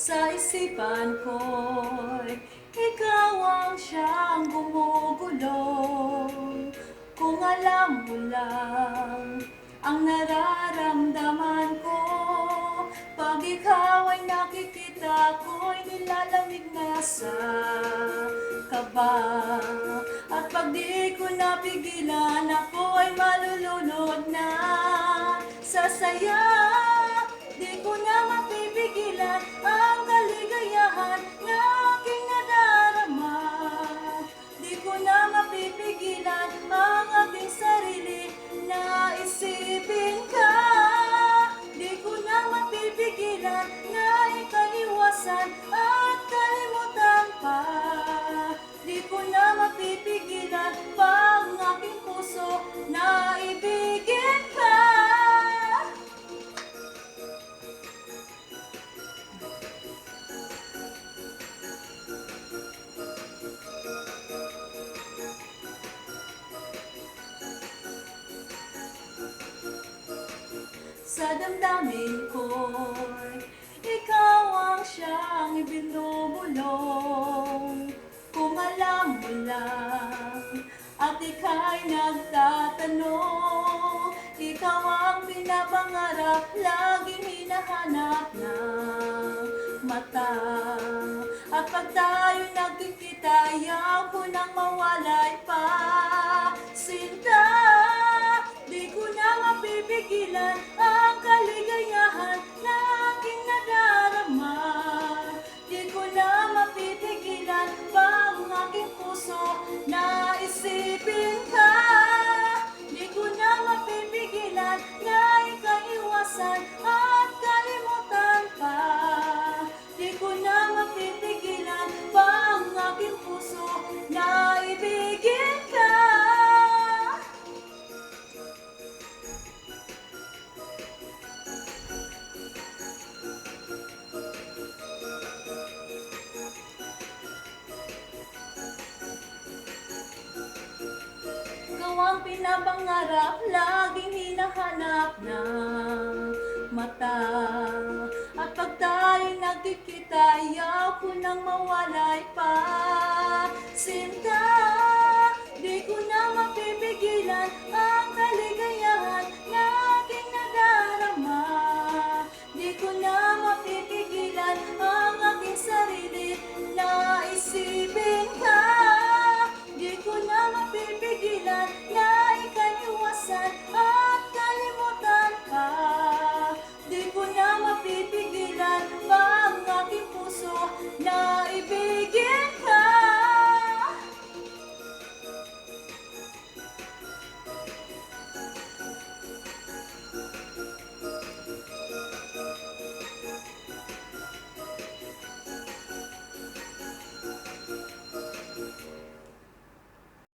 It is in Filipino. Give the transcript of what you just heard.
Sa isipan ko'y ikaw ang siyang gumugulo. Kung alam mo lang ang nararamdaman ko, pag ikaw ay nakikita ko'y nilalamig na sa kaba. At pag di ko napigilan, ako ay malulunod na sa saya. Di ko na mapipigilan ang kaligayahan na aking nadarama. Di ko na mapipigilan ang aking sarili na isipin ka. Di ko na mapipigilan na ikaiwasan at kalimutan pa. Di ko na mapipigilan pa ang aking puso na ibigin ka. Sa damdamin ko'y ikaw ang siyang ibinubulong. Kung alam mo lang at ika'y nagtatanong, ikaw ang pinapangarap, laging hinahanap ng mata. At pag tayo'y nagkikita, ayaw ko nang mawalay pa, sinta. Di ko na mapipigilan ang kaligayahan na aking nadarama. Di ko na mapipigilan pa ang aking puso na isipin ka. Di ko na mapipigilan na ikaiwasan at kalimutan pa. Di ko na mapipigilan pa ang aking puso na ibigin ka. Ikaw ang pinapangarap, laging hinahanap ng mata. At pag tayo'y nagkikita, ayaw ko nang mawalay pa, sinta.